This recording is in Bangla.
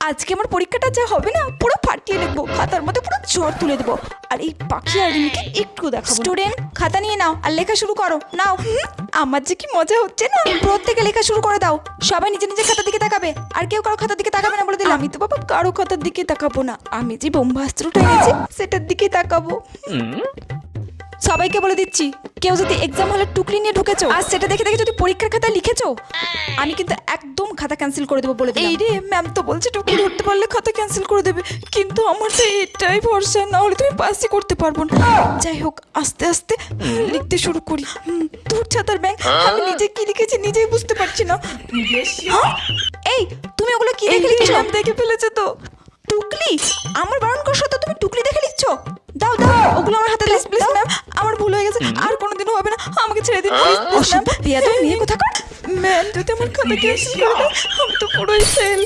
আজকে আমার পরীক্ষাটা যা হবে না পুরো ফাটিয়ে লিখবো, খাতার মধ্যে পুরো ঝড় তুলে দেবো। আর এই পাখি আর রিমিকে একটু দেখাবো। স্টুডেন্ট খাতা নিয়ে নাও আর লেখা শুরু করো। নাও। আমার যে কি মজা হচ্ছে না। প্রত্যেকে লেখা শুরু করে দাও। সবাই নিজের নিজের খাতার দিকে তাকাবে, আর কেউ কারো খাতার দিকে তাকাবে না বলে দিলাম। আমি তো বাবা কারো খাতার দিকে তাকাবো না, আমি যে ব্রহ্মাস্ত্রটা এনেছি সেটার দিকেই তাকাবো। সবাইকে বলে দিচ্ছি, কেউ যদি এক্সাম হলে টুকলি নিয়ে ঢুকেছো আর সেটা দেখে দেখে যদি পরীক্ষার খাতায় লিখেছো, আমি কিন্তু একদম খাতা ক্যান্সেল করে দেবো বলে দিলাম। এই রে ম্যাম তো বলছে টুকলি ধরতে পারলে খাতা ক্যান্সেল করে দেবে, কিন্তু আমার তো এটাই ভরসা, না হলে তুমি পাসই করতে পারবো না। যাই হোক আস্তে আস্তে লিখতে শুরু করি। তোর ছাতার ব্যাংক, আমি নিজে কি লিখেছি নিজেই বুঝতে পারছি না। এই তুমি ওগুলো কি দেখে লিখছো? দেখে ফেলেছে তো। টুকলি? আমার বারণ করছো তো তুমি টুকলি দেখে লিখছো? দাও দাও ওগুলো আমার হাতে দাও প্লিজ ম্যাম, আমার ভুল হয়ে গেছে, আর কোনোদিনও হবে না, আমাকে ছেড়ে দিন প্লিজ ম্যাম। রিয়া তুমি মেয়ে কোথাকার? ম্যাম যদি আমার খাতা ক্যান্সেল করে দেয় আমি তো পুরোই ফেল।